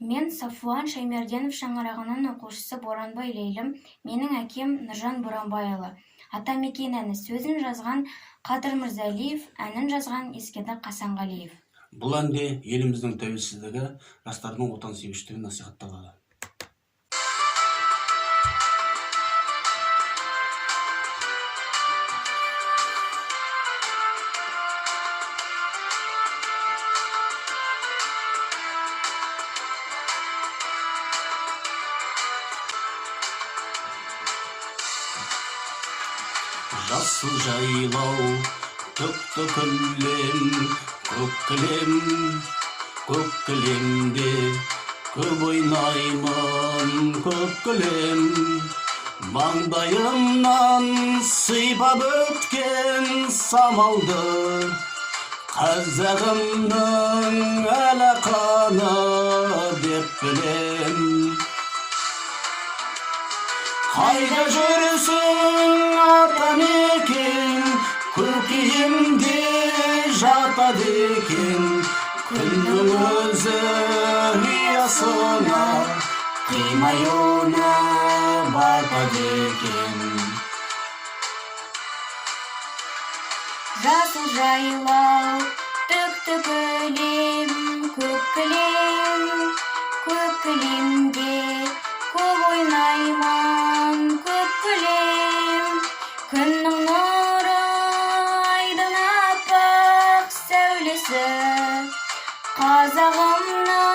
Мен Сафуан Шаймерденов шаңырағының оқушысы Боранбай Ләйлім. Менің әкем Нұржан Боранбайұлы. Атамекен әні сөзін жазған Қадыр Мырзалиев, әнін жазған Ескеді Қасанғалиев. Бұл әнде еліміздің тәуелсіздігі, жастардың отансүйгіштігі насихатталады. Жасыл жайлау, түкті күлем, көк кілемде көп ойнаймын, көк кілем. Маңдайымнан сыйпап өткен самалды, қазағымның әлақаны деп білем. Қайда жүрсің Атамекен, көкейімде жатады екен. Күннің өзі ұясына, қимай оны батады екен. Жасыл жайлау, түкті кілем, көк кілемде көп ойнаймын, көк кілем. Күннің нұры, айдың аппақ сәулесі, қазағымның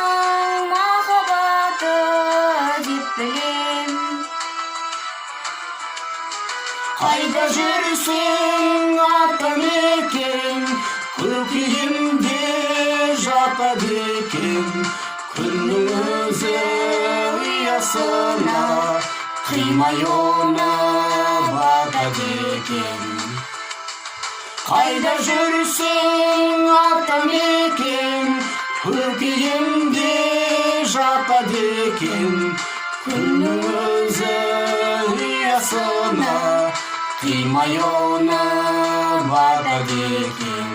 махаббаты деп білем. Қайда жүрсің Атамекен, көкейімде жатады екен. Күннің өзі ұясына, қимай оны батады екен. Қайда жүрсің Атамекен, көкейімде жатады екен. Күннің өзі ұясына, қимай оны батады екен.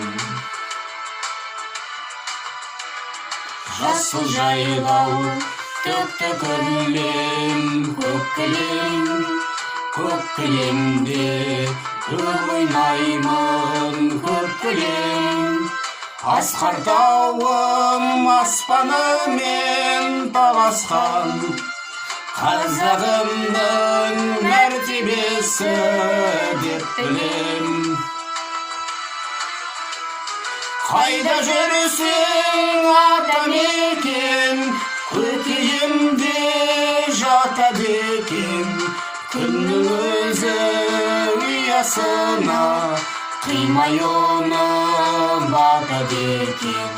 Жасыл жайлау, түкті күлем, көк кілемде көп ойнаймын, көк кілем. Асқар тауым аспанымен таласқан, қазағымның мәртебесі деп білем. Қайда жүрсің Атамекен, көкейімде жатады екен. Күннің өзі ұясына, қимай оны батады екен.